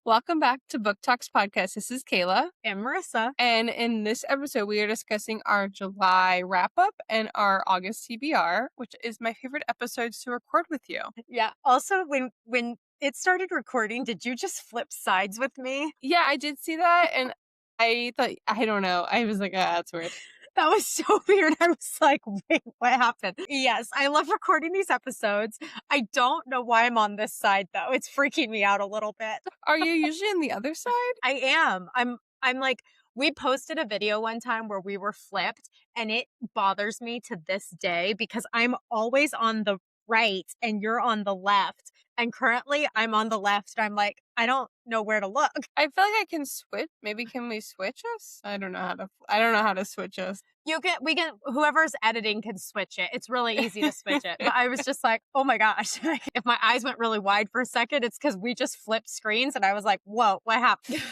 Welcome back to Book Talks Podcast. This is Kayla. And Marisa. And in this episode, we are discussing our July wrap up and our August TBR, which is my favorite episodes to record with you. Yeah. Also, when it started recording, did you just flip sides with me? Yeah, I did see that. And I thought, I don't know. I was like, that's weird. That was so weird. I was like, wait, what happened? Yes, I love recording these episodes. I don't know why I'm on this side, though. It's freaking me out a little bit. Are you usually on the other side? I am. I'm like, we posted a video one time where we were flipped, and it bothers me to this day because I'm always on the right and you're on the left. And currently I'm on the left. And I'm like, I don't know where to look. I feel like I can switch. Maybe can we switch us? I don't know how to switch us. Whoever's editing can switch it. It's really easy to switch it. But I was just like, oh my gosh. If my eyes went really wide for a second, it's because we just flipped screens and I was like, whoa, what happened?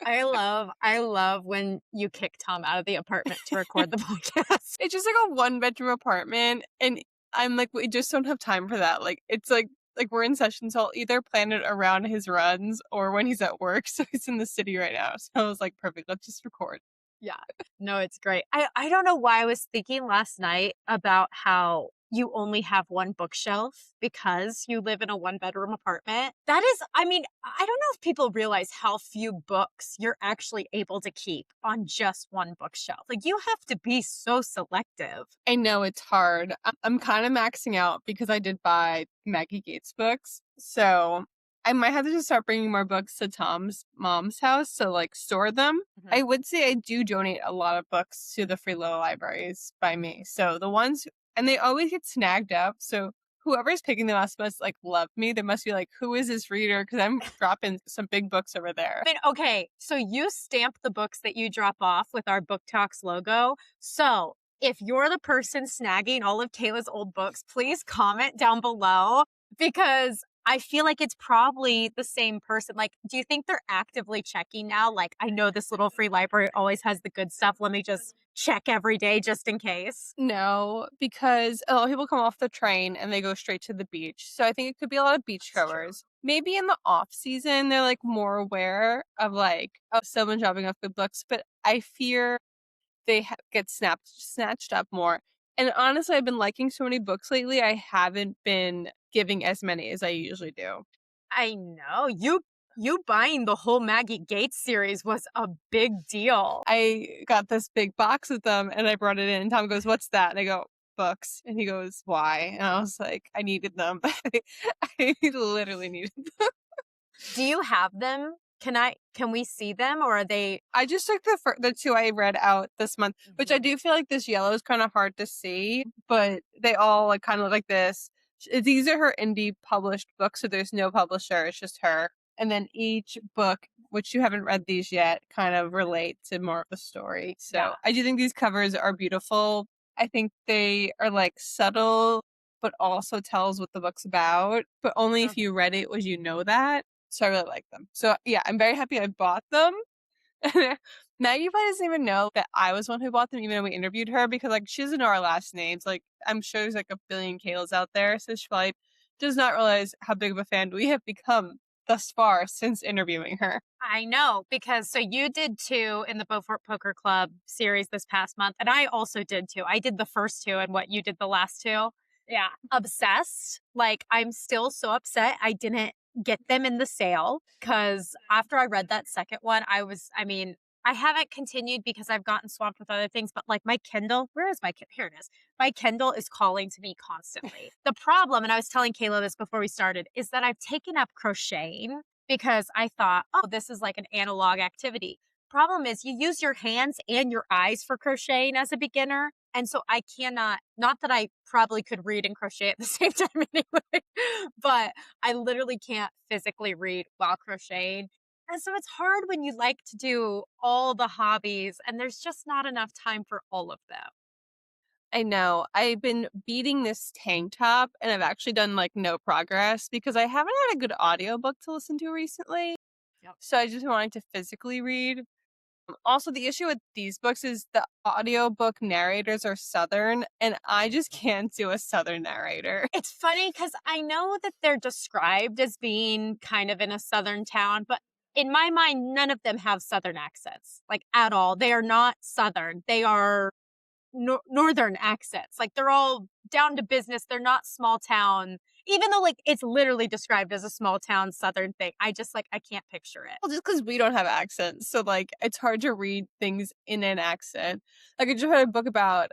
I love when you kick Tom out of the apartment to record the podcast. It's just like a 1-bedroom apartment. And I'm like, we just don't have time for that. Like, it's like we're in session, so I'll either plan it around his runs or when he's at work. So he's in the city right now. So I was like, perfect, let's just record. Yeah. No, it's great. I don't know why I was thinking last night about how you only have one bookshelf because you live in a 1-bedroom apartment. That is, I don't know if people realize how few books you're actually able to keep on just one bookshelf. Like, you have to be so selective. I know it's hard. I'm kind of maxing out because I did buy Maggie Gates books. So I might have to just start bringing more books to Tom's mom's house to like store them. Mm-hmm. I would say I do donate a lot of books to the free little libraries by me. So the ones, and they always get snagged up. So whoever's picking them up must like love me. They must be like, who is this reader? Because I'm dropping some big books over there. Okay, so you stamp the books that you drop off with our Book Talks logo. So if you're the person snagging all of Kayla's old books, please comment down below because I feel like it's probably the same person. Like, do you think they're actively checking now? Like, I know this little free library always has the good stuff. Let me just check every day just in case. No, because a lot of people come off the train and they go straight to the beach. So I think it could be a lot of beachgoers. Maybe in the off season, they're like more aware of like, oh, someone dropping off good books. But I fear they get snatched up more. And honestly, I've been liking so many books lately. I haven't been giving as many as I usually do. I know. You buying the whole Maggie Gates series was a big deal. I got this big box with them and I brought it in and Tom goes, what's that? And I go, books. And he goes, why? And I was like, I needed them. I literally needed them. Do you have them? Can we see them or are they? I just took the 2 I read out this month, which I do feel like this yellow is kind of hard to see, but they all like kind of look like this. These are her indie published books, so there's no publisher. It's just her. And then each book, which you haven't read these yet, kind of relate to more of the story. So yeah. I do think these covers are beautiful. I think they are like subtle, but also tells what the book's about. But only if you read it would you know that. So I really like them. So yeah, I'm very happy I bought them. Maggie probably doesn't even know that I was one who bought them, even though we interviewed her, because like she doesn't know our last names. Like I'm sure there's like a billion Kaylas out there, so she probably does not realize how big of a fan we have become thus far since interviewing her. I know, because so you did 2 in the Beaufort Poker Club series this past month, and I also did 2. I did the first 2 and what you did the last 2. Yeah. Obsessed. Like, I'm still so upset I didn't get them in the sale because after I read that second one, I haven't continued because I've gotten swamped with other things, but like my Kindle, where is my Kindle? Here it is. My Kindle is calling to me constantly. The problem, and I was telling Kayla this before we started, is that I've taken up crocheting because I thought, oh, this is like an analog activity. Problem is you use your hands and your eyes for crocheting as a beginner. And so I cannot, not that I probably could read and crochet at the same time anyway, but I literally can't physically read while crocheting. And so it's hard when you like to do all the hobbies and there's just not enough time for all of them. I know. I've been beating this tank top and I've actually done like no progress because I haven't had a good audiobook to listen to recently. Yep. So I just wanted to physically read. Also, the issue with these books is the audiobook narrators are Southern, and I just can't do a Southern narrator. It's funny because I know that they're described as being kind of in a Southern town, but in my mind, none of them have Southern accents, like at all. They are not Southern. They are Northern accents. Like they're all down to business. They're not small town, even though like it's literally described as a small town Southern thing. I just like, I can't picture it. Well, just because we don't have accents, so like it's hard to read things in an accent. Like I just read a book about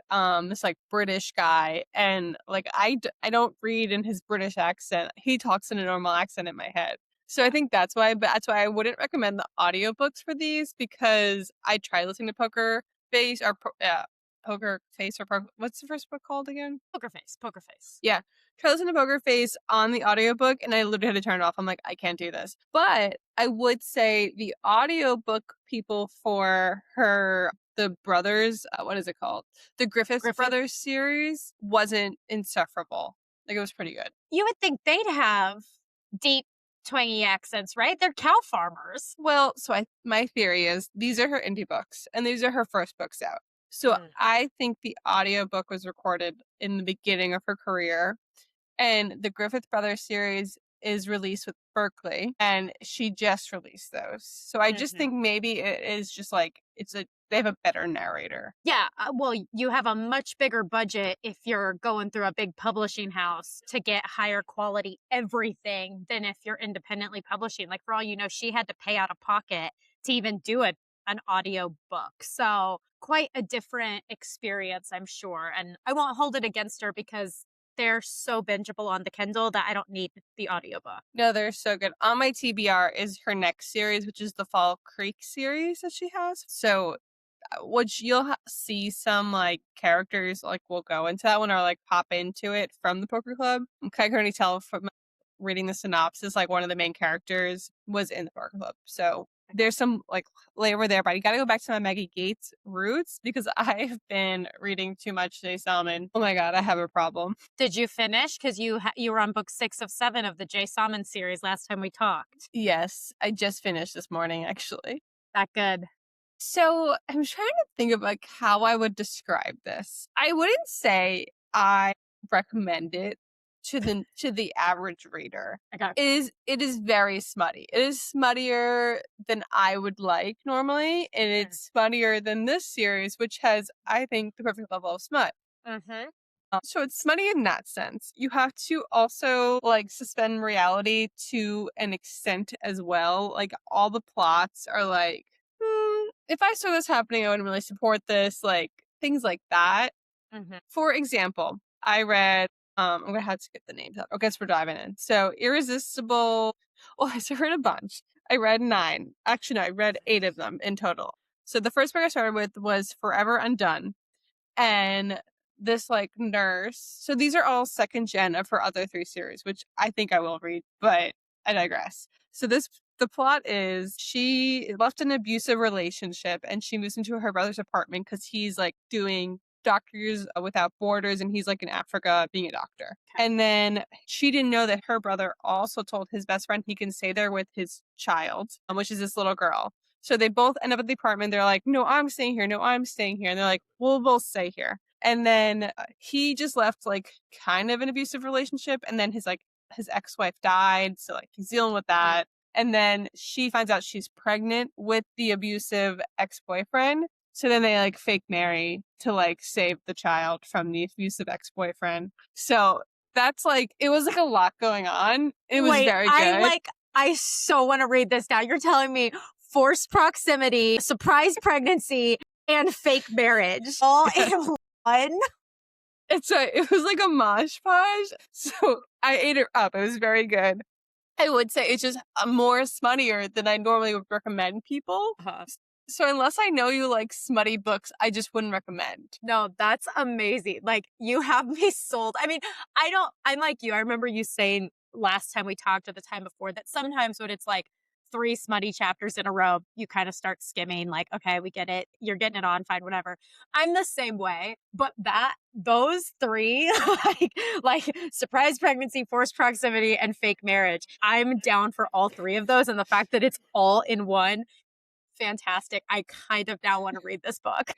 this like British guy, and like I don't read in his British accent. He talks in a normal accent in my head. So I think that's why, but that's why I wouldn't recommend the audiobooks for these because I tried listening to Poker Face or Poker Face or what's the first book called again? Poker Face, Poker Face. Yeah. Try listening to Poker Face on the audiobook and I literally had to turn it off. I'm like, I can't do this. But I would say the audiobook people for the brothers, what is it called? The Griffith Brothers series wasn't insufferable. Like it was pretty good. You would think they'd have deep, twangy accents, right? They're cow farmers. Well, so my theory is these are her indie books and these are her first books out. So I think the audiobook was recorded in the beginning of her career. And the Griffith Brothers series is released with Berkeley, and she just released those. So I just think maybe it is just like they have a better narrator. Yeah, well, you have a much bigger budget if you're going through a big publishing house to get higher quality everything than if you're independently publishing. Like for all you know, she had to pay out of pocket to even do an audio book. So quite a different experience, I'm sure. And I won't hold it against her because they're so bingeable on the Kindle that I don't need the audiobook. No, they're so good. On my TBR is her next series, which is the Fall Creek series that she has. So which you'll see some like characters like will go into that one or like pop into it from the Poker Club. I can already tell from reading the synopsis, like one of the main characters was in the Poker Club. So there's some like labor there, but you got to go back to my Maggie Gates roots because I've been reading too much J. Salmon. Oh my God, I have a problem. Did you finish? Because you were on book 6 of 7 of the J. Salmon series last time we talked. Yes, I just finished this morning, actually. That good. So I'm trying to think of like how I would describe this. I wouldn't say I recommend it to the average reader. Okay. It is very smutty. It is smuttier than I would like normally, and it's smuttier than this series, which has, I think, the perfect level of smut. So it's smutty in that sense. You have to also like suspend reality to an extent as well. Like all the plots are like, if I saw this happening, I wouldn't really support this. Like things like that. For example, I read. I'm gonna have to get the names out. I guess we're diving in. So Irresistible. Well, I read a bunch. I read 9. Actually, no, I read 8 of them in total. So the first book I started with was Forever Undone, and this like nurse. So these are all second gen of her other 3 series, which I think I will read, but I digress. So the plot is she left an abusive relationship and she moves into her brother's apartment because he's like doing Doctors Without Borders and he's like in Africa being a doctor. And then she didn't know that her brother also told his best friend he can stay there with his child, which is this little girl. So they both end up at the apartment. They're like, no, I'm staying here. No, I'm staying here. And they're like, we'll both stay here. And then he just left like kind of an abusive relationship. And then his ex-wife died. So like he's dealing with that. And then she finds out she's pregnant with the abusive ex-boyfriend. So then they like fake marry to like save the child from the abusive ex-boyfriend. So that's like, it was like a lot going on. It was very good. I so want to read this now. You're telling me forced proximity, surprise pregnancy, and fake marriage all in one? It was like a mosh posh. So I ate it up. It was very good. I would say it's just more smuttier than I normally would recommend people. So unless I know you like smutty books, I just wouldn't recommend. No, that's amazing. Like you have me sold. I mean, I'm like you. I remember you saying last time we talked or the time before that sometimes when it's like 3 smutty chapters in a row, you kind of start skimming like, okay, we get it. You're getting it on, fine, whatever. I'm the same way, but those 3, like surprise pregnancy, forced proximity, and fake marriage, I'm down for all 3 of those. And the fact that it's all in one, fantastic. I kind of now want to read this book.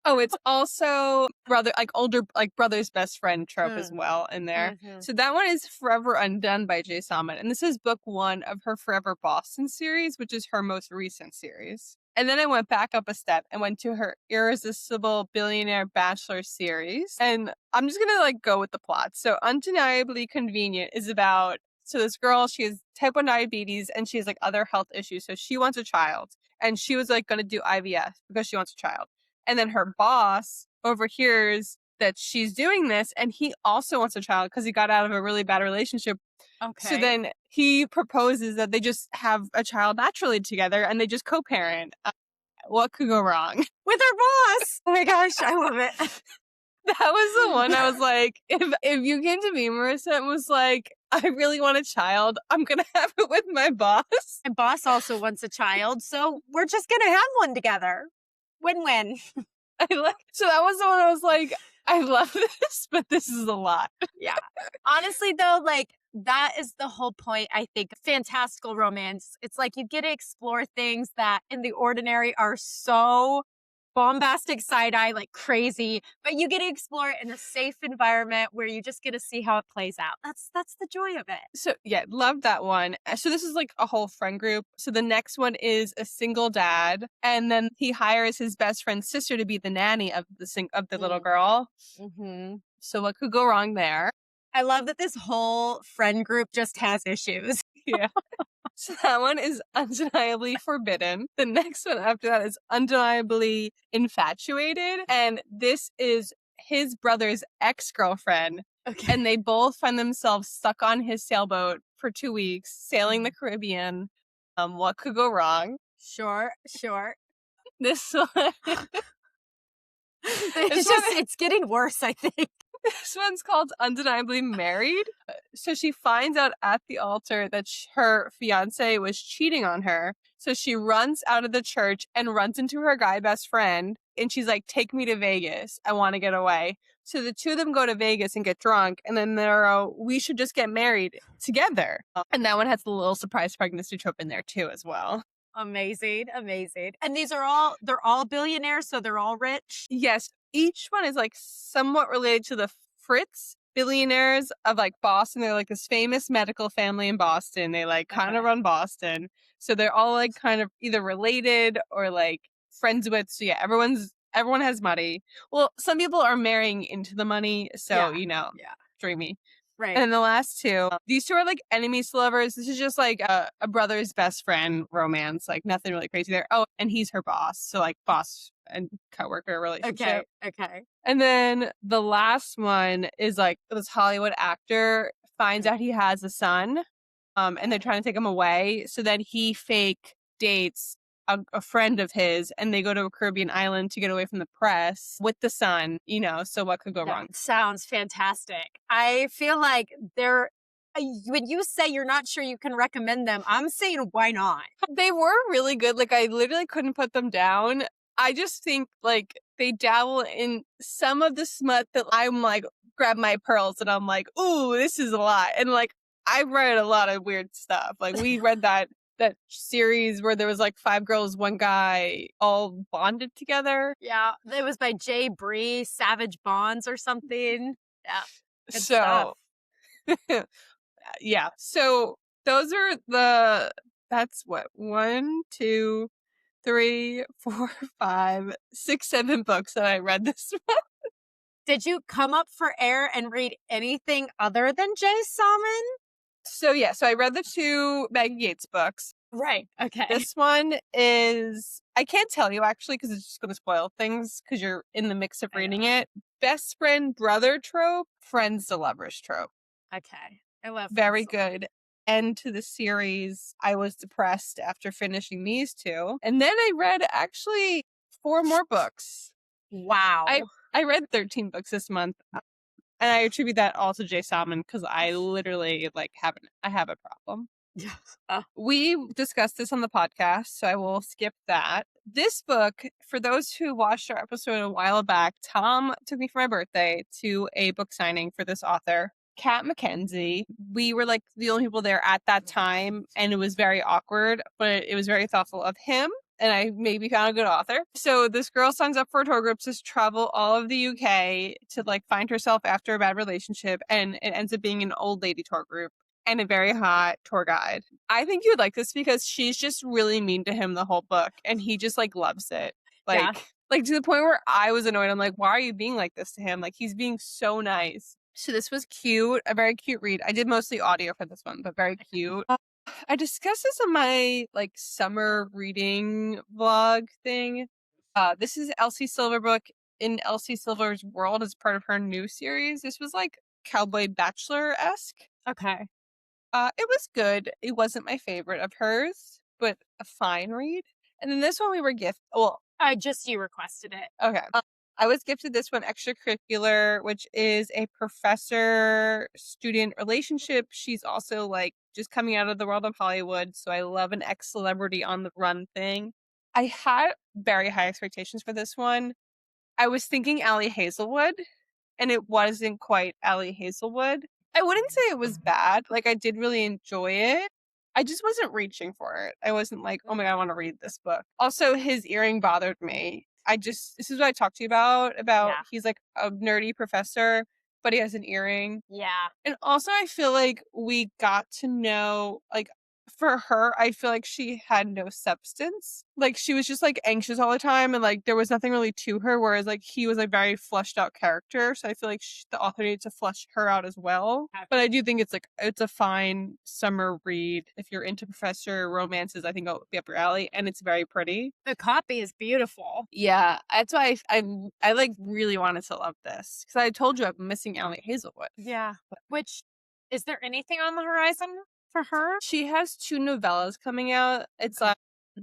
Oh, it's also brother's best friend trope as Mm. well in there. Mm-hmm. So that one is Forever Undone by Jay Salmon. And this is book 1 of her Forever Boston series, which is her most recent series. And then I went back up a step and went to her Irresistible Billionaire Bachelor series. And I'm just gonna go with the plot. So Undeniably Convenient is about this girl, she has type 1 diabetes and she has other health issues. So she wants a child. And she was gonna do IVF because she wants a child. And then her boss overhears that she's doing this and he also wants a child because he got out of a really bad relationship. Okay. So then he proposes that they just have a child naturally together and they just co-parent. What could go wrong? With her boss. Oh my gosh, I love it. That was the one I was like, if you came to me, Marissa, and was like, I really want a child, I'm going to have it with my boss. My boss also wants a child, so we're just going to have one together. Win-win. So that was the one I was like, I love this, but this is a lot. Yeah. Honestly, though, that is the whole point, I think, of fantastical romance. It's you get to explore things that in the ordinary are so bombastic side-eye, crazy, but you get to explore it in a safe environment where you just get to see how it plays out. That's the joy of it. So yeah, love that one. So this is a whole friend group. So the next one is a single dad, and then he hires his best friend's sister to be the nanny of the little girl. Mm-hmm. So what could go wrong there? I love that this whole friend group just has issues. Yeah. So that one is Undeniably Forbidden. The next one after that is Undeniably Infatuated. And this is his brother's ex-girlfriend. Okay. And they both find themselves stuck on his sailboat for 2 weeks, sailing the Caribbean. What could go wrong? Sure. This one. It's getting worse, I think. This one's called Undeniably Married. So she finds out at the altar that her fiance was cheating on her. So she runs out of the church and runs into her guy best friend. And she's like, take me to Vegas. I want to get away. So the two of them go to Vegas and get drunk. And then they're, we should just get married together. And that one has a little surprise pregnancy trope in there too as well. Amazing. And they're all billionaires, so they're all rich? Yes. Each one is somewhat related to the Fritz billionaires of Boston. They're this famous medical family in Boston. They kind of run Boston. So they're all kind of either related or friends with. So yeah, everyone has money. Well, some people are marrying into the money. So, dreamy. Right. And the last two, these two are enemies to lovers. This is just a brother's best friend romance, nothing really crazy there. Oh, and he's her boss. So boss and coworker relationship. Okay. And then the last one is this Hollywood actor finds out he has a son, and they're trying to take him away. So then he fake dates a friend of his, and they go to a Caribbean island to get away from the press with the son, so what could go wrong? Sounds fantastic. I feel like when you say you're not sure you can recommend them, I'm saying why not? They were really good. I literally couldn't put them down. I just think they dabble in some of the smut that I'm grab my pearls and I'm ooh, this is a lot. And I've read a lot of weird stuff. We read that series where there was 5 girls, 1 guy, all bonded together. Yeah, it was by Jay Bree, Savage Bonds or something. Yeah. So, yeah. So those are that's what, 1, 2, 3, 4, 5, 6, 7 books that I read this month. Did you come up for air and read anything other than Jay Salmon? So I read the 2 Maggie Gates books. Right. Okay. This one is, I can't tell you actually because it's just going to spoil things because you're in the mix of reading it. Best friend brother trope, friends to lovers trope. Okay. I love very good end to the series. I was depressed after finishing these 2. And then I read actually 4 more books. Wow. I read 13 books this month. And I attribute that all to Jay Salmon because I literally I have a problem. Yes. We discussed this on the podcast, so I will skip that. This book, for those who watched our episode a while back, Tom took me for my birthday to a book signing for this author, Kat McKenzie. We were the only people there at that time, and it was very awkward, but it was very thoughtful of him and I maybe found a good author. So this girl signs up for a tour group to travel all of the UK to like find herself after a bad relationship, and it ends up being an old lady tour group and a very hot tour guide. I think you would like this because she's just really mean to him the whole book, and he just like loves it. Yeah. Like to the point where I was annoyed. I'm like, why are you being like this to him? Like he's being so nice. So this was cute, a very cute read. I did mostly audio for this one, but very cute. I discussed this on my like summer reading vlog thing. This is Elsie Silverbook in Elsie Silver's world as part of her new series. This was like Cowboy Bachelor-esque. Okay. It was good. It wasn't my favorite of hers, but a fine read. And then this one we were You requested it. okay. I was gifted this one extracurricular, which is a professor student relationship. She's also like just coming out of the world of Hollywood. So I love an ex celebrity on the run thing. I had very high expectations for this one. I was thinking Allie Hazelwood, and it wasn't quite Allie Hazelwood. I wouldn't say it was bad. Like, I did really enjoy it. I just wasn't reaching for it. I wasn't like, oh my God, I want to read this book. Also, his earring bothered me. This is what I talked to you about Yeah. he's like a nerdy professor, but he has an earring. Yeah. And also, I feel like we got to know, like, for her, I feel like she had no substance. Like, she was just, like, anxious all the time, and, like, there was nothing really to her, whereas, like, he was a very fleshed out character, so I feel like the author needs to flesh her out as well. But I do think it's a fine summer read. If you're into professor romances, I think it'll be up your alley, and it's very pretty. The copy is beautiful. Yeah, that's why I like, really wanted to love this, because I told you I'm missing Allie Hazelwood. Yeah. Which, is there anything on the horizon for her? She has 2 novellas coming out. It's Okay.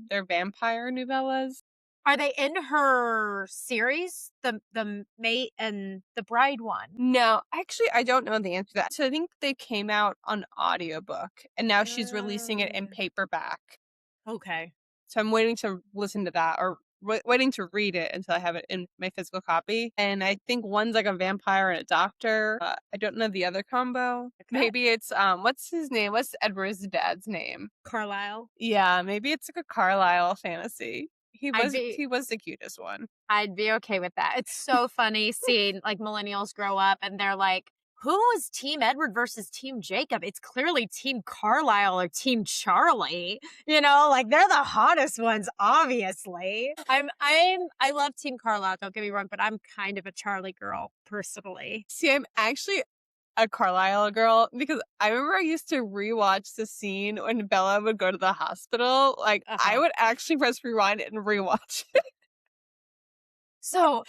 they're vampire novellas. Are they in her series? The mate and the bride one? No, actually, I don't know the answer to that. So I think they came out on audiobook, and now she's releasing it in paperback. Okay. So I'm waiting to listen to that, or waiting to read it until I have it in my physical copy. And I think one's like a vampire and a doctor. I don't know the other combo. Okay. Maybe it's what's his name? What's Edward's dad's name? Carlisle. Yeah, maybe it's like a Carlisle fantasy. He I'd was be- the cutest one. I'd be okay with that. It's so funny seeing like millennials grow up and they're like, who is Team Edward versus Team Jacob? It's clearly Team Carlisle or Team Charlie. You know, like they're the hottest ones, obviously. I love Team Carlisle, don't get me wrong, but I'm kind of a Charlie girl personally. See, I'm actually a Carlisle girl because I remember I used to rewatch the scene when Bella would go to the hospital. Like, I would actually press rewind and rewatch it. So,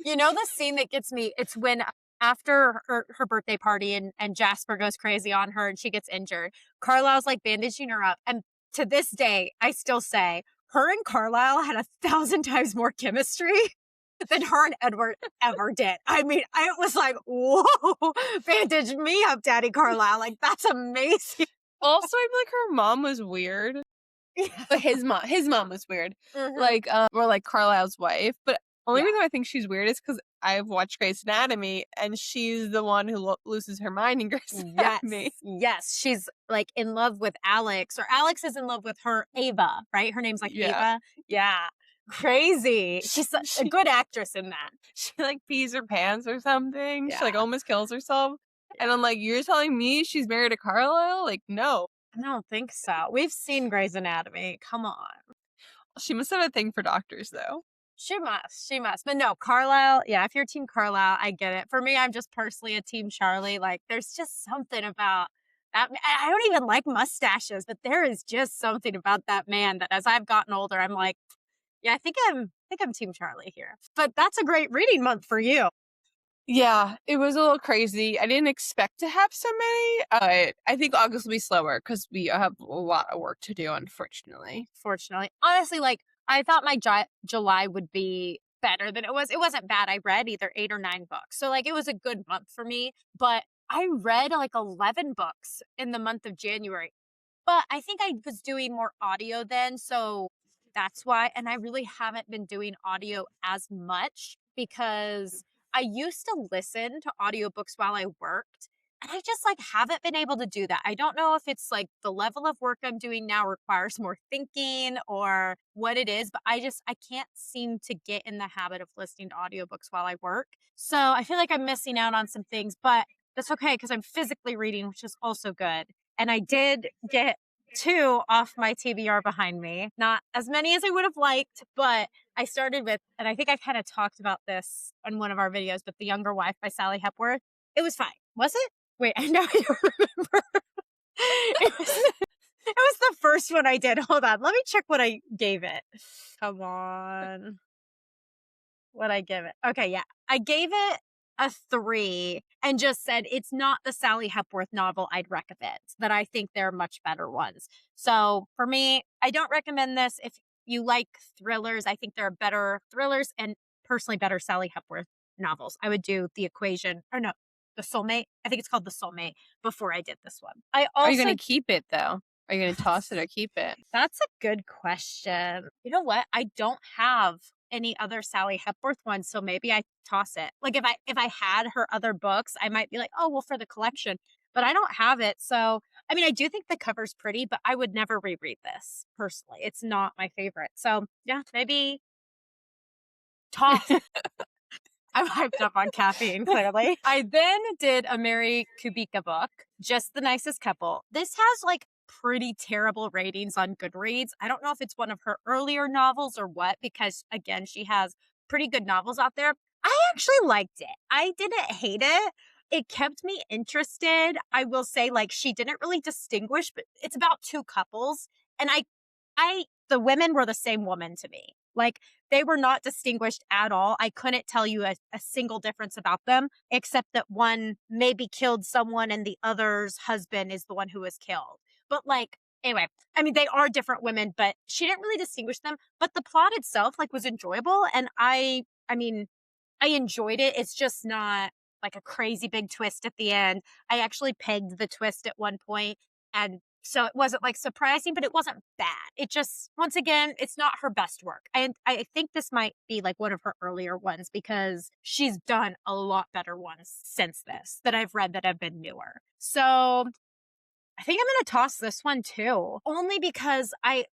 you know, the scene that gets me, it's when after her birthday party and Jasper goes crazy on her and she gets injured, Carlisle's like bandaging her up. And to this day, I still say her and Carlisle had 1,000 times more chemistry than her and Edward ever did. I mean, I was like, whoa, bandage me up, Daddy Carlisle. Like, that's amazing. Also, I feel like her mom was weird. But his mom was weird. Mhm. Like, or like Carlisle's wife. But only Yeah. reason I think she's weird is because I've watched Grey's Anatomy, and she's the one who loses her mind in Grey's Anatomy. Yes. She's like in love with Alex, or Alex is in love with her, Ava, right? Her name's like Yeah. Ava. Yeah. Crazy. She's a good actress in that. She like pees her pants or something. She like Yeah. almost kills herself. And I'm like, you're telling me she's married to Carlisle? Like, no. I don't think so. We've seen Grey's Anatomy. Come on. She must have a thing for doctors, though. She must. She must. But no, Carlisle, yeah, if you're Team Carlisle, I get it. For me, I'm just personally a Team Charlie. Like, there's just something about that. I don't even like mustaches, but there is just something about that man that as I've gotten older, I'm like, yeah, I think I'm Team Charlie here. But that's a great reading month for you. Yeah, it was a little crazy. I didn't expect to have so many. I think August will be slower because we have a lot of work to do, unfortunately. Fortunately. Honestly, like, I thought my July would be better than it was. It wasn't bad. I read either 8 or 9 books. So, like, it was a good month for me. But I read, like, 11 books in the month of January. But I think I was doing more audio then. So that's why. And I really haven't been doing audio as much because I used to listen to audiobooks while I worked. And I just like haven't been able to do that. I don't know if it's like the level of work I'm doing now requires more thinking or what it is, but I can't seem to get in the habit of listening to audiobooks while I work. So I feel like I'm missing out on some things, but that's okay because I'm physically reading, which is also good. And I did get two off my TBR behind me. Not as many as I would have liked, but I started with, and I think I kind of talked about this on one of our videos, but The Younger Wife by Sally Hepworth. It was fine. Was it? Wait, I know I don't remember. It was, it was the first one I did. Hold on. Let me check what I gave it. Come on. What I give it. Okay, yeah. I gave it a 3 and just said it's not the Sally Hepworth novel I'd recommend, that I think there are much better ones. So for me, I don't recommend this. If you like thrillers, I think there are better thrillers and personally better Sally Hepworth novels. I would do The Equation, or no, The Soulmate. I think it's called The Soulmate before I did this one. I Are you also going to keep it though? Are you going to toss it or keep it? That's a good question. You know what? I don't have any other Sally Hepworth ones, so maybe I toss it. Like if I had her other books, I might be like, "Oh, well for the collection." But I don't have it. So, I mean, I do think the cover's pretty, but I would never reread this personally. It's not my favorite. So, yeah, maybe toss. I'm hyped up on caffeine, clearly. I then did a Mary Kubica book, Just the Nicest Couple. This has like pretty terrible ratings on Goodreads. I don't know if it's one of her earlier novels or what, because again, she has pretty good novels out there. I actually liked it. I didn't hate it. It kept me interested. I will say, like, she didn't really distinguish, but it's about two couples. And the women were the same woman to me. Like, they were not distinguished at all. I couldn't tell you a single difference about them, except that one maybe killed someone and the other's husband is the one who was killed. But like, anyway, I mean, they are different women, but she didn't really distinguish them. But the plot itself, like, was enjoyable. And I mean, I enjoyed it. It's just not like a crazy big twist at the end. I actually pegged the twist at one point, and so it wasn't like surprising, but it wasn't bad. It just, once again, it's not her best work. And I think this might be like one of her earlier ones because she's done a lot better ones since this that I've read that have been newer. So I think I'm going to toss this one too, only because I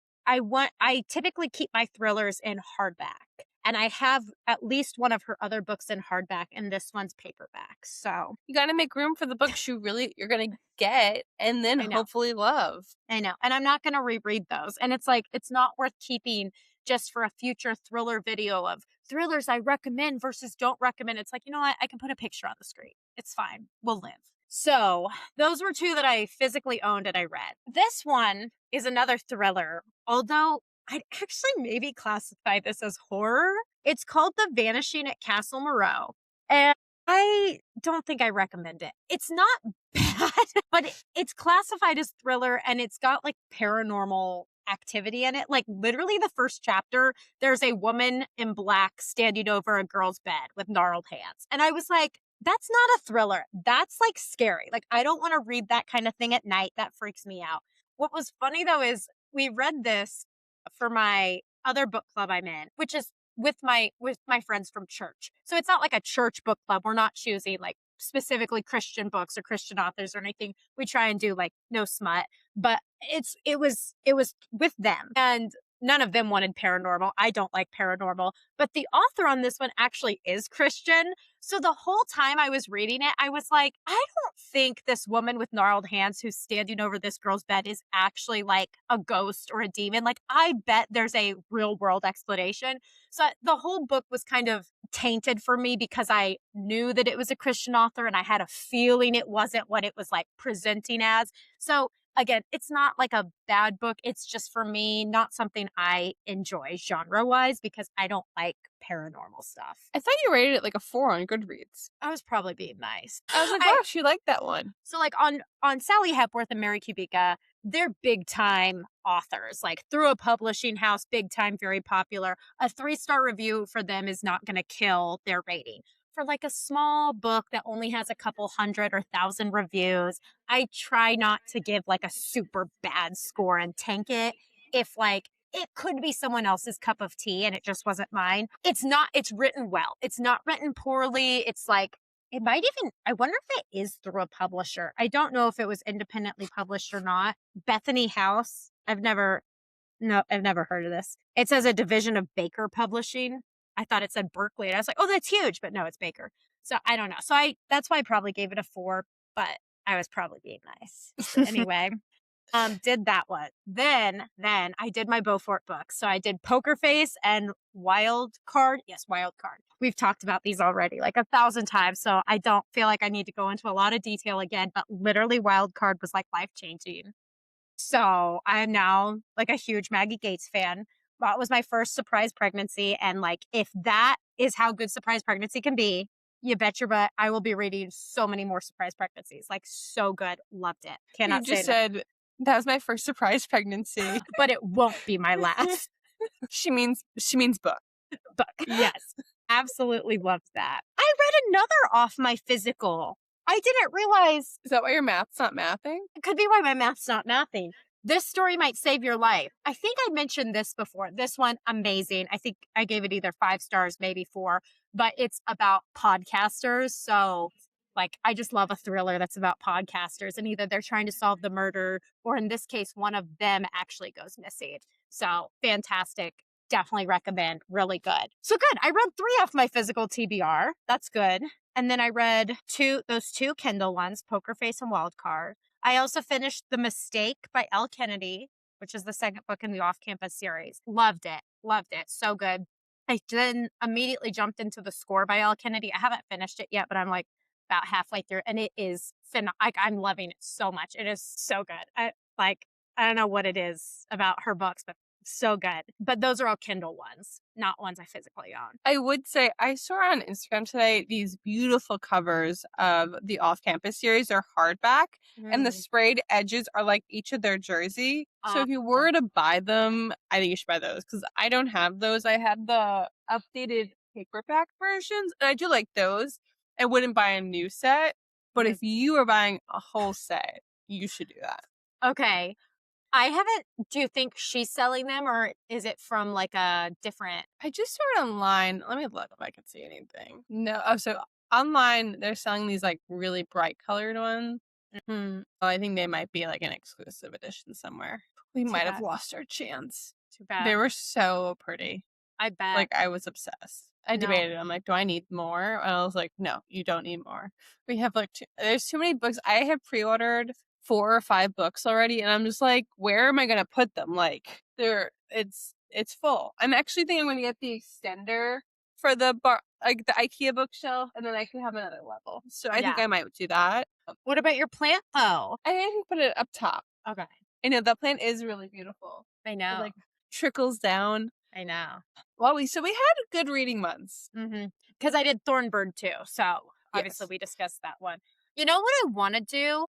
typically keep my thrillers in hardback. And I have at least one of her other books in hardback, and this one's paperback. So You got to make room for the books you're going to get and then hopefully love. I know. And I'm not going to reread those. And it's like, it's not worth keeping just for a future thriller video of thrillers I recommend versus don't recommend. It's like, you know what? I can put a picture on the screen. It's fine. We'll live. So those were two that I physically owned and I read. This one is another thriller, although I'd actually maybe classify this as horror. It's called The Vanishing at Castle Moreau. And I don't think I recommend it. It's not bad, but it's classified as thriller and it's got like paranormal activity in it. Like literally the first chapter, there's a woman in black standing over a girl's bed with gnarled hands. And I was like, that's not a thriller. That's like scary. Like I don't want to read that kind of thing at night. That freaks me out. What was funny though is we read this for my other book club I'm in, which is with my friends from church. So it's not like a church book club. We're not choosing like specifically Christian books or Christian authors or anything. We try and do like no smut, but it was with them and none of them wanted paranormal. I don't like paranormal, but the author on this one actually is Christian. So the whole time I was reading it, I was like, I don't think this woman with gnarled hands who's standing over this girl's bed is actually like a ghost or a demon. Like I bet there's a real world explanation. So the whole book was kind of tainted for me because I knew that it was a Christian author and I had a feeling it wasn't what it was like presenting as. So again, it's not like a bad book. It's just for me, not something I enjoy genre wise because I don't like paranormal stuff. I thought you rated it like a 4 on Goodreads. I was probably being nice. I was like, gosh, you like that one. So like on Sally Hepworth and Mary Kubica, they're big time authors, like through a publishing house, big time, very popular. A 3-star review for them is not going to kill their rating. For like a small book that only has a couple hundred or thousand reviews, I try not to give like a super bad score and tank it if like it could be someone else's cup of tea and it just wasn't mine. It's written well. It's not written poorly. It's like It might even, I wonder if it is through a publisher. I don't know if it was independently published or not. Bethany House. I've never heard of this. It says a division of Baker Publishing. I thought it said Berkeley, and I was like, oh, that's huge, but no, it's Baker. So I don't know. So that's why I probably gave it a 4, but I was probably being nice. So anyway, did that one. Then I did my Beaufort book. So I did Poker Face and Wild Card. Yes, Wild Card. We've talked about these already like 1,000 times, so I don't feel like I need to go into a lot of detail again, but literally Wild Card was like life-changing. So I am now like a huge Maggie Gates fan. That was my first surprise pregnancy. And like, if that is how good surprise pregnancy can be, you bet your butt I will be reading so many more surprise pregnancies. Like, so good. Loved it. Cannot You just say said that was my first surprise pregnancy. but it won't be my last. She means book. Book. Yes. Absolutely loved that. I read another off my physical. I didn't realize. Is that why your math's not mathing? It could be why my math's not mathing. This story might save your life. I think I mentioned this before. This one, amazing. I think I gave it either 5 stars, maybe 4, but it's about podcasters. So, like, I just love a thriller that's about podcasters, and either they're trying to solve the murder, or in this case, one of them actually goes missing. So, fantastic. Definitely recommend. Really good. So good. I read 3 off my physical TBR. That's good. And then I read those two Kindle ones, Poker Face and Wild Card. I also finished The Mistake by Elle Kennedy, which is the second book in the off-campus series. Loved it. Loved it. So good. I then immediately jumped into The Score by Elle Kennedy. I haven't finished it yet, but I'm like about halfway through, and it is I'm loving it so much. It is so good. I don't know what it is about her books, but so good. But those are all Kindle ones, not ones I physically own. I would say I saw on Instagram today these beautiful covers of the off-campus series. They're hardback, and the sprayed edges are like each of their jersey. So if you were to buy them, I think you should buy those because I don't have those. I had the updated paperback versions, and I do like those. I wouldn't buy a new set, but if you are buying a whole set, you should do that. Okay. I haven't. Do you think she's selling them, or is it from like a different? I just saw it online. Let me look if I can see anything. No. Oh, so online they're selling these like really bright colored ones. Well, I think they might be like an exclusive edition somewhere. We might have lost our chance. Too bad. They were so pretty. I bet. Like, I was obsessed. I debated. I'm like, do I need more? And I was like, no, you don't need more. We have like, there's too many books. I have pre-ordered 4 or 5 books already, and I'm just like, where am I gonna put them? Like, it's full. I'm actually thinking I'm gonna get the extender for the like the IKEA bookshelf, and then I can have another level. So I think I might do that. What about your plant though? I think I can put it up top. Okay. I know that plant is really beautiful. I know. It like trickles down. I know. Well, we had good reading months. Because I did Thornbird too, so obviously we discussed that one. You know what I want to do?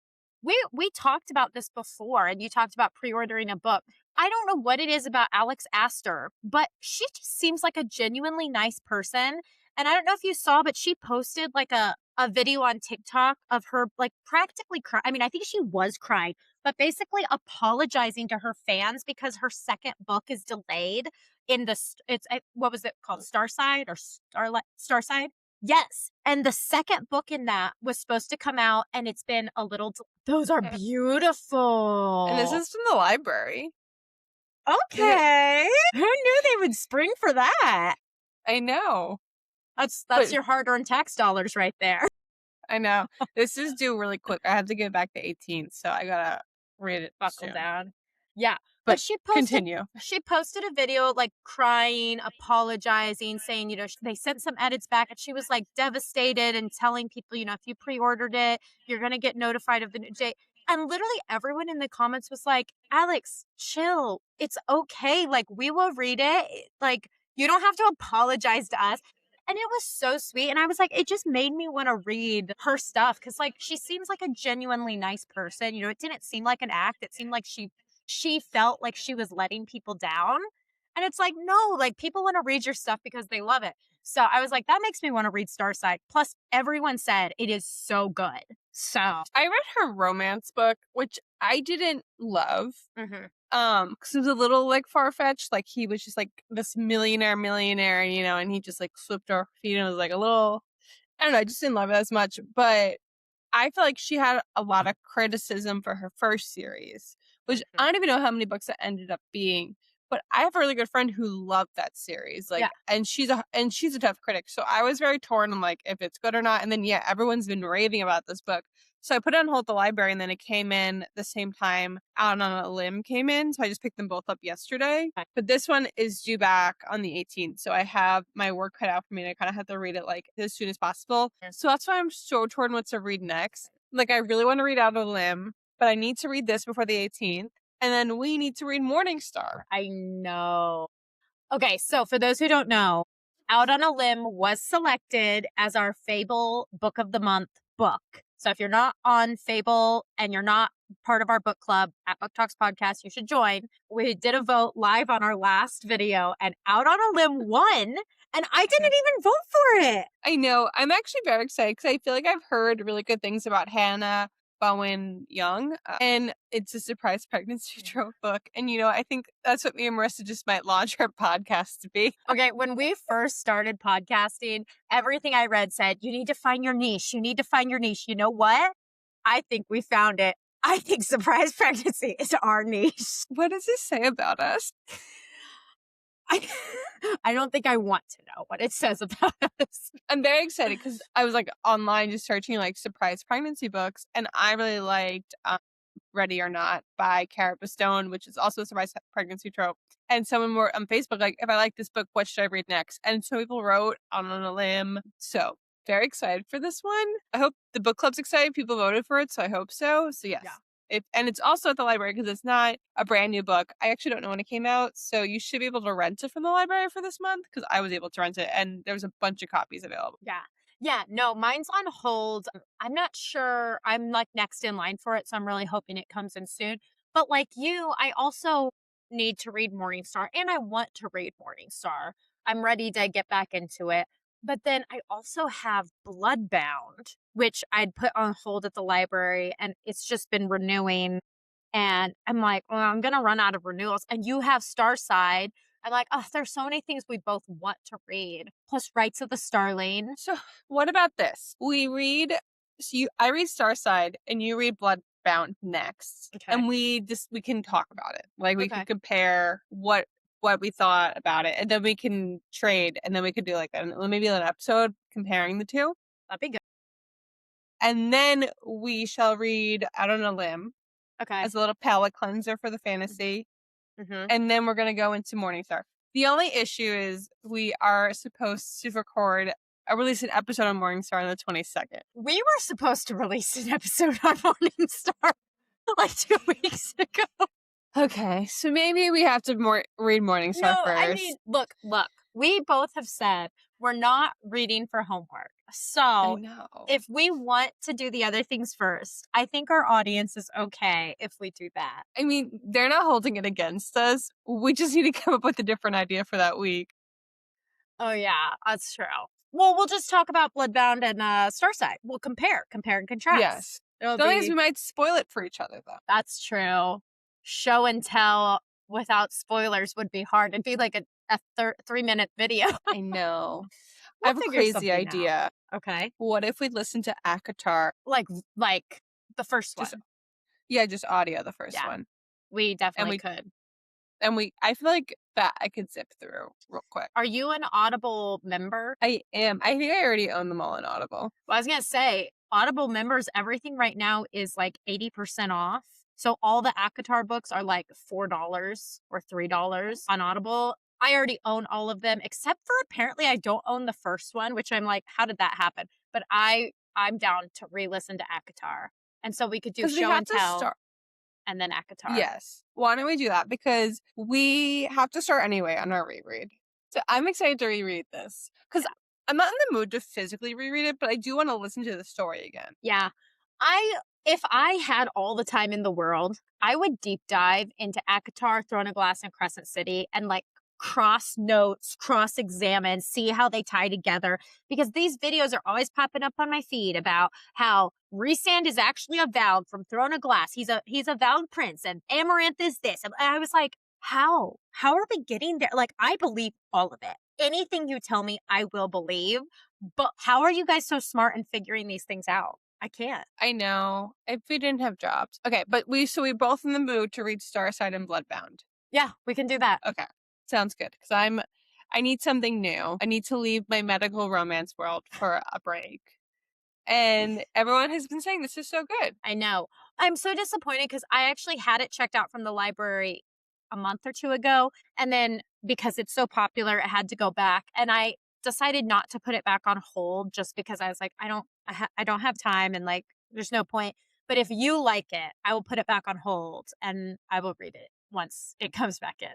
We talked about this before, and you talked about pre-ordering a book. I don't know what it is about Alex Astor, but she just seems like a genuinely nice person. And I don't know if you saw, but she posted like a video on TikTok of her like practically crying. I mean, I think she was crying, but basically apologizing to her fans because her second book is delayed in what was it called? Starside or Starside? Yes. And the second book in that was supposed to come out, and it's been a little. Those are beautiful. And this is from the library. Okay. Who knew they would spring for that? I know. That's your hard-earned tax dollars right there. I know. This is due really quick. I have to get back the 18th, so I gotta read it. Buckle soon. down. Yeah. But she posted a video like crying, apologizing, saying, they sent some edits back, and she was like devastated and telling people, if you pre-ordered it, you're going to get notified of the new date. And literally everyone in the comments was like, Alex, chill. It's okay. Like, we will read it. Like, you don't have to apologize to us. And it was so sweet. And I was like, it just made me want to read her stuff. Cause like, she seems like a genuinely nice person. It didn't seem like an act. It seemed like she felt like she was letting people down. And it's like, no, like people want to read your stuff because they love it. So I was like, that makes me want to read Starside. Plus everyone said it is so good. So I read her romance book, which I didn't love. Because it was a little like far-fetched. Like he was just like this millionaire, and he just like swept our feet and was like a little, I don't know, I just didn't love it as much, but I feel like she had a lot of criticism for her first series, which I don't even know how many books it ended up being. But I have a really good friend who loved that series, like, Yeah. and she's a tough critic. So I was very torn on like if it's good or not. And then everyone's been raving about this book, so I put it on hold at the library, and then it came in the same time Out on a Limb came in, so I just picked them both up yesterday. Okay. But this one is due back on the 18th, so I have my work cut out for me, and I kind of have to read it like as soon as possible. So that's why I'm so torn what to read next. Like, I really want to read Out on a Limb, but I need to read this before the 18th. And then we need to read Morningstar. I know. Okay, so for those who don't know, Out on a Limb was selected as our Fable Book of the Month book. So if you're not on Fable and you're not part of our book club at Book Talks Podcast, you should join. We did a vote live on our last video, and Out on a Limb won, and I didn't even vote for it. I know. I'm actually very excited because I feel like I've heard really good things about Hannah Bowen Young, and it's a surprise pregnancy trope book. And I think that's what me and Marisa just might launch our podcast to be. Okay, when we first started podcasting, everything I read said, you need to find your niche. You need to find your niche. You know what? I think we found it. I think surprise pregnancy is our niche. What does this say about us? I don't think I want to know what it says about us. I'm very excited because I was like online just searching like surprise pregnancy books, and I really liked Ready or Not by Cara Stone, which is also a surprise pregnancy trope. And someone wrote on Facebook, like, if I like this book, what should I read next? And so people wrote on a limb. So very excited for this one. I hope the book club's excited. People voted for it, so I hope so. So yes. Yeah. And it's also at the library because it's not a brand new book. I actually don't know when it came out, so you should be able to rent it from the library for this month because I was able to rent it, and there was a bunch of copies available. Yeah. Yeah, no, mine's on hold. I'm not sure. I'm like next in line for it, so I'm really hoping it comes in soon. But like you, I also need to read Morningstar, and I want to read Morningstar. I'm ready to get back into it. But then I also have Bloodbound, which I'd put on hold at the library, and it's just been renewing. And I'm like, well, I'm going to run out of renewals. And you have Starside. I'm like, oh, there's so many things we both want to read. Plus Rights of the Starling. So what about this? I read Starside and you read Bloodbound next. Okay. And we can talk about it. Like we can compare what we thought about it, and then we can trade, and then we could do like maybe an episode comparing the two. That'd be good. And then we shall read Out on a Limb. Okay. As a little palate cleanser for the fantasy. Mm-hmm. And then we're going to go into Morningstar. The only issue is we are supposed to release an episode on Morningstar on the 22nd. We were supposed to release an episode on Morningstar like 2 weeks ago. Okay, so maybe we have to read Morningstar first. I mean, look. We both have said we're not reading for homework. So if we want to do the other things first, I think our audience is okay if we do that. I mean, they're not holding it against us. We just need to come up with a different idea for that week. Oh, yeah, that's true. Well, we'll just talk about Bloodbound and Starside. We'll compare and contrast. Yes. The only thing is we might spoil it for each other, though. That's true. Show and tell without spoilers would be hard. It'd be like a 3-minute video. I know. I have a crazy idea. Out. Okay. What if we listen to ACOTAR? Like the first one. Just audio, the first one. We definitely could. And I feel like that I could zip through real quick. Are you an Audible member? I am. I think I already own them all in Audible. Well, I was going to say, Audible members, everything right now is like 80% off. So all the ACOTAR books are like $4 or $3 on Audible. I already own all of them, except for apparently I don't own the first one, which I'm like, how did that happen? But I'm down to re-listen to ACOTAR. And so we could do show and tell and then ACOTAR. Yes. Why don't we do that? Because we have to start anyway on our reread. So I'm excited to reread this. Because I'm not in the mood to physically reread it, but I do want to listen to the story again. Yeah. If I had all the time in the world, I would deep dive into ACOTAR, Throne of Glass, and Crescent City and like cross notes, cross examine, see how they tie together. Because these videos are always popping up on my feed about how Rhysand is actually a Vald from Throne of Glass. He's a Vald prince, and Amaranth is this. And I was like, how? How are we getting there? Like, I believe all of it. anything you tell me, I will believe. But how are you guys so smart in figuring these things out? I can't. I know. If we didn't have jobs. Okay, but we both in the mood to read Starsight and Bloodbound. Yeah, we can do that. Okay. Sounds good. Because I need something new. I need to leave my medical romance world for a break. And everyone has been saying this is so good. I know. I'm so disappointed because I actually had it checked out from the library a month or two ago. And then because it's so popular, it had to go back. And I decided not to put it back on hold just because I was like, I don't have time and like, there's no point. But if you like it, I will put it back on hold and I will read it once it comes back in.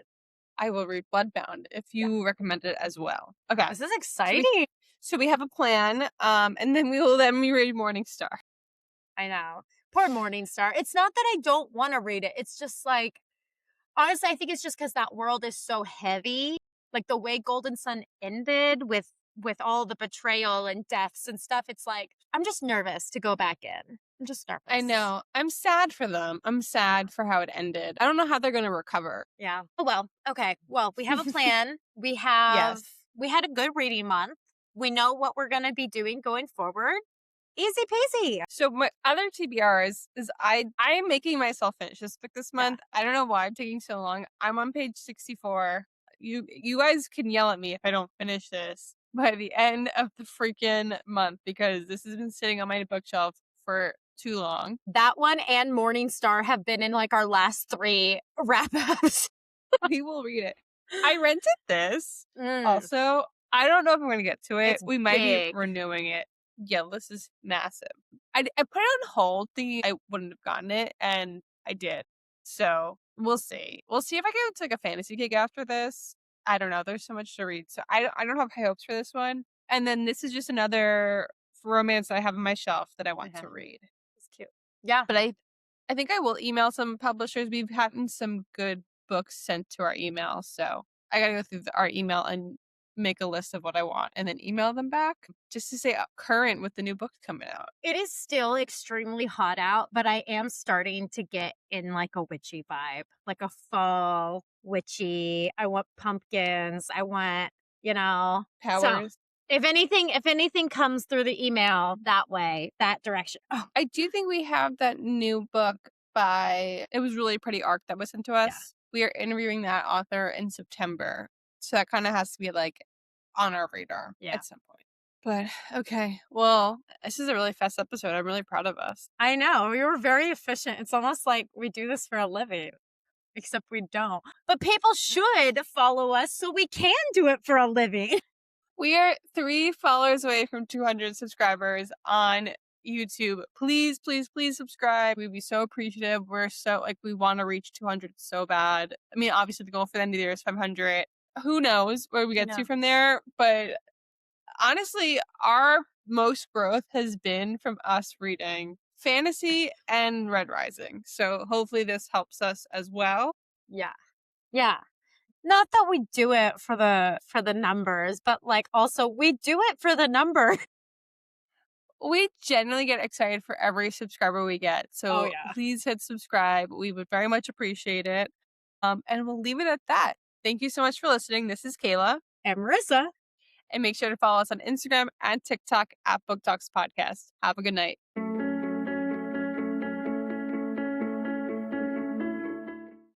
I will read Bloodbound if you recommend it as well. Okay. This is exciting. So we have a plan. And then we will read Morningstar. I know. Poor Morningstar. It's not that I don't want to read it. It's just like, honestly, I think it's just because that world is so heavy. Like the way Golden Sun ended with all the betrayal and deaths and stuff. It's like, I'm just nervous to go back in. I'm just nervous. I know. I'm sad for them. I'm sad for how it ended. I don't know how they're going to recover. Yeah. Oh, well. Okay. Well, we have a plan. We had a good reading month. We know what we're going to be doing going forward. Easy peasy. So my other TBR is I am making myself finish this book this month. I don't know why I'm taking so long. I'm on page 64. You guys can yell at me if I don't finish this by the end of the freaking month because this has been sitting on my bookshelf for too long. That one and Morningstar have been in like our last 3 wrap-ups. We will read it. I rented this. Also, I don't know if I'm going to get to it. We might be renewing it. Yeah, this is massive. I put it on hold thinking I wouldn't have gotten it, and I did. So we'll see. We'll see if I get to like a fantasy gig after this. I don't know. There's so much to read. So I don't have high hopes for this one. And then this is just another romance I have on my shelf that I want to read. It's cute. Yeah. But I think I will email some publishers. We've gotten some good books sent to our email. So I got to go through our email and make a list of what I want and then email them back just to stay current with the new books coming out. It is still extremely hot out, but I am starting to get in like a witchy vibe, like a fall witchy. I want pumpkins. I want, powers. So if anything comes through the email that way, that direction. Oh, I do think we have that new book it was Really Pretty Arc that was sent to us. Yeah. We are interviewing that author in September. So that kind of has to be like on our radar at some point. But okay, well, this is a really fast episode. I'm really proud of us. I know. We were very efficient. It's almost like we do this for a living, except we don't. But people should follow us so we can do it for a living. We are 3 followers away from 200 subscribers on YouTube. Please, please, please subscribe. We'd be so appreciative. We're so we want to reach 200 so bad. I mean, obviously the goal for the end of the year is 500. Who knows where we get to from there? But honestly, our most growth has been from us reading fantasy and Red Rising. So hopefully this helps us as well. Yeah. Yeah. Not that we do it for the numbers, but like also we do it for the number. We genuinely get excited for every subscriber we get. So please hit subscribe. We would very much appreciate it. And we'll leave it at that. Thank you so much for listening. This is Kayla. And Marisa. And make sure to follow us on Instagram and TikTok at Book Talks Podcast. Have a good night.